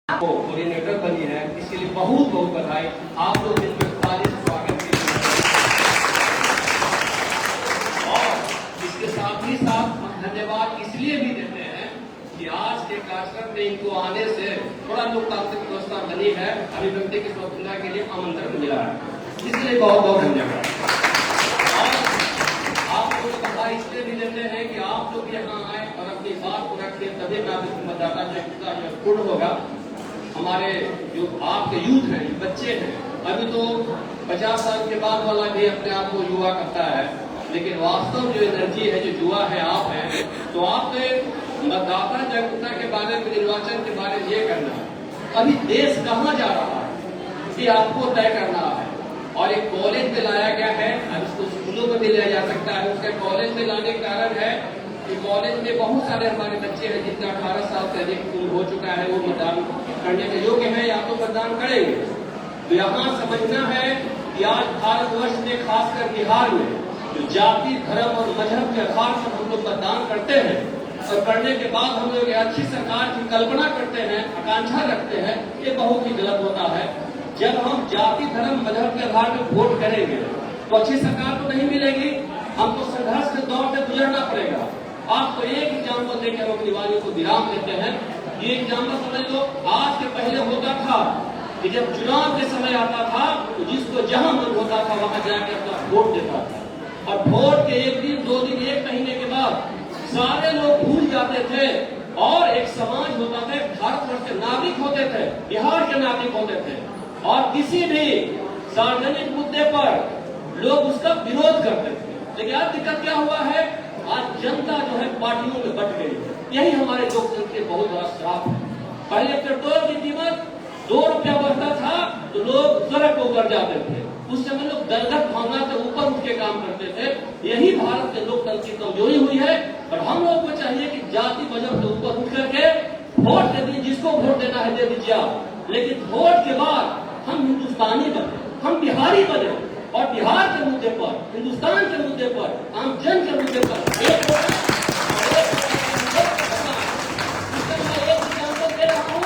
Coordinator बनी है, इसके लिए बहुत बहुत बधाई। आप लोग इनमें स्वागत कीजिए। और इसके साथ ही साथ धन्यवाद इसलिए भी देते हैं कि आज के कार्यक्रम में इनको आने से थोड़ा लोकतांत्रिक व्यवस्था बनी है, अभिव्यक्ति की स्वतंत्रता के लिए आमंत्रण मिला है, इसलिए बहुत बहुत धन्यवाद। और आप लोग बधाई इसलिए भी देते हैं कि आप लोग यहाँ आए और अपनी बात को रखिए, तभी नागरिक मतदाता जागरूकता जो पूर्ण होगा। हमारे जो आपके यूथ हैं, बच्चे हैं, अभी तो 50 साल के बाद वाला भी अपने आप को युवा कहता है, लेकिन वास्तव जो एनर्जी है, जो युवा है, आप हैं, तो आपके मतदाता जागरूकता के बारे में, निर्वाचन के बारे में ये करना है। अभी देश कहाँ जा रहा है ये आपको तय करना है। और एक कॉलेज में लाया गया है, अब इसको स्कूलों में भी लिया जा सकता है। उसके कॉलेज में लाने का कारण है कि कॉलेज में बहुत सारे हमारे बच्चे हैं जिनका 18 साल से अधिक उम्र हो चुका है, वो मतदान करने के योग्य है, या तो मतदान करेंगे। तो यहाँ समझना है कि आज भारतवर्ष में, खासकर बिहार में, जो जाति, धर्म और मजहब के आधार पर हम लोग मतदान करते हैं और करने के बाद हम लोग अच्छी सरकार की कल्पना करते हैं, आकांक्षा रखते हैं, ये बहुत ही गलत होता है। जब हम जाति, धर्म, मजहब के आधार पर वोट करेंगे तो अच्छी सरकार तो नहीं मिलेगी, हमको संघर्ष के दौर से गुजरना पड़ेगा। आपको एक एग्जाम्पल देकर हम दिवाली को विराम देते हैं। ये एग्जाम्पल समझ लो, आज के पहले होता था कि जब चुनाव के समय आता था तो जिसको जहां मन होता था वहां जाकर अपना वोट देता था, और वोट के एक दिन, 2 दिन, 1 महीने के बाद सारे लोग भूल जाते थे और एक समाज होता था, भारतवर्ष के नागरिक होते थे, बिहार के नागरिक होते थे, और किसी भी सार्वजनिक मुद्दे पर लोग उसका विरोध करते थे। लेकिन आज दिक्कत क्या हुआ है, आज जनता जो है पार्टियों में बट गई है। यही हमारे लोकतंत्र के बहुत बड़ा श्राप है। पहले पेट्रोल की कीमत 2 रुपया बढ़ता था तो लोग सड़क पर उतर जाते थे, उस समय लोग दलगत भावना से ऊपर उठ के काम करते थे। यही भारत के लोकतंत्र की कमजोरी हुई है। और हम लोगों को चाहिए कि जाति मजहब से ऊपर उठ करके वोट दे दीजिए, जिसको वोट देना है दे दीजिए आप, लेकिन वोट के बाद हम हिंदुस्तानी बने, हम बिहारी बने, और बिहार के मुद्दे पर, हिंदुस्तान के मुद्दे पर, आम जन के मुद्दे पर एक एग्जाम्पल दे रहा हूँ।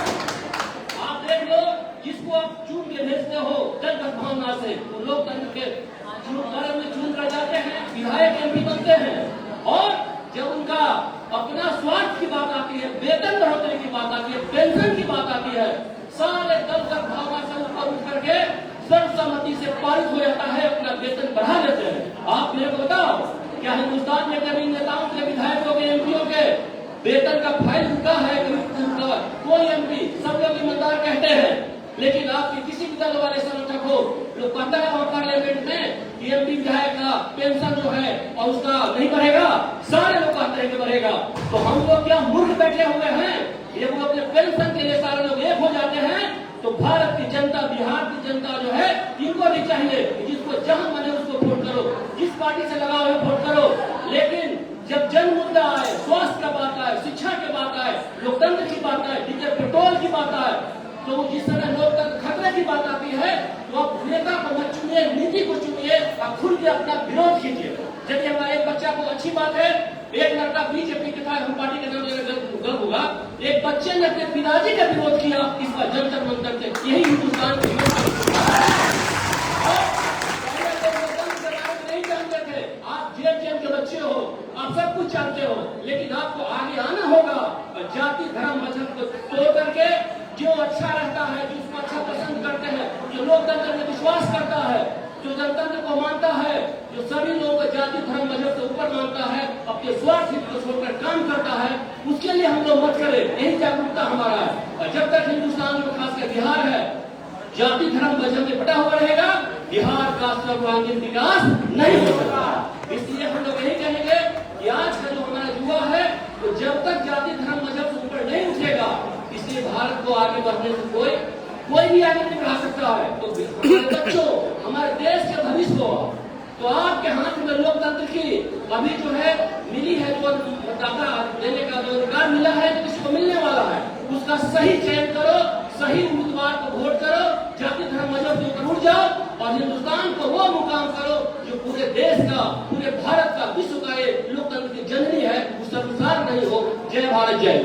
आप देख लो, जिसको आप चुन के भेजते हो दलगत भावना से, वो लोकतंत्र के कारण में चुन कर जाते हैं, विधायक एमपी बनते हैं, और जब उनका अपना स्वार्थ की बात आती है, वेतन बढ़ोतरी की बात आती है, पेंशन की बात आती है, सारे दलगत भावना से ऊपर उठ करके सर्वसम्मति से पारित हो जाता है, अपना वेतन बढ़ा देते हैं। आप मेरे को बताओ, क्या हिंदुस्तान में कभी नेताओं के, विधायकों के, एमपीओ के वेतन का फाइल रुका है? कोई एमपी, सब लोग ईमानदार कहते हैं, लेकिन आपके किसी भी दल वाले संगठक हो, लोग कहता है वहां पार्लियामेंट में कि एमपी विधायक का पेंशन जो है और उसका नहीं बढ़ेगा, सारे लोग कहते हैं कि बढ़ेगा। तो हम लोग क्या मूर्ख बैठे हुए हैं? ये वो अपने पेंशन के लिए सारे लोग एक हो जाते हैं। तो भारत की जनता, बिहार की जनता जो है, इनको भी चाहिए कि जिसको जहां मने उसको वोट करो, जिस पार्टी से लगाओ है वोट करो, लेकिन जब जन मुद्दा आए, स्वास्थ्य का बात आए, शिक्षा की बात आए, लोकतंत्र की बात आए, डीजल पेट्रोल की बात आए, तो जिस तरह लोकतंत्र खतरे की बात आती है, तो आप नेता को मत चुनिए, नीति को चुनिए, आप खुल के अपना विरोध कीजिए। यदि हमारे बच्चा को अच्छी बात है, एक लड़का बीजेपी के था, हम पार्टी के नाम गर्व होगा, एक बच्चे ने अपने पिताजी का विरोध किया इस पर जंतर मंतर से। यही हिंदुस्तान की नहीं जानते थे। आप जेल के बच्चे हो, आप सब कुछ जानते हो, लेकिन आपको आगे आना होगा और जाति, धर्म, मजहब को तोड़ करके जो अच्छा रहता है, जिसको अच्छा पसंद करते हैं, जो लोकतंत्र में विश्वास करता है, जो जनतंत्र को मानता है, जो सभी लोगों को जाति, धर्म, मजहब से ऊपर मानता है, अपने स्वार्थ हित को छोड़कर काम करता है, उसके लिए हम लोग मत करें। यही जागरूकता हमारा है। और जब तक हिंदुस्तान में, खासकर बिहार है, जाति, धर्म, मजहब में बटा हुआ रहेगा, बिहार का सर्वांगीण विकास नहीं हो सकता। इसलिए हम लोग यही कहेंगे कि आज का जो हमारा युवा है, तो जब तक जाति, धर्म, मजहब से ऊपर नहीं उठेगा, इसलिए भारत को आगे बढ़ने से कोई भी आगे नहीं बढ़ा सकता है। तो हमारे बच्चों, हमारे देश के भविष्य को, तो आपके हाथ में लोकतंत्र की अभी जो है मिली है, जो मतदाता देने का जो अधिकार मिला है, तो किसको मिलने वाला है, उसका सही चयन करो, सही उम्मीदवार को वोट करो, जाति, धर्म, मजहब से ऊपर उठ जाओ और हिंदुस्तान को वो मुकाम करो जो पूरे देश का, पूरे भारत का, विश्व का ये लोकतंत्र की जननी है, वो संसार नहीं हो। जय भारत, जय।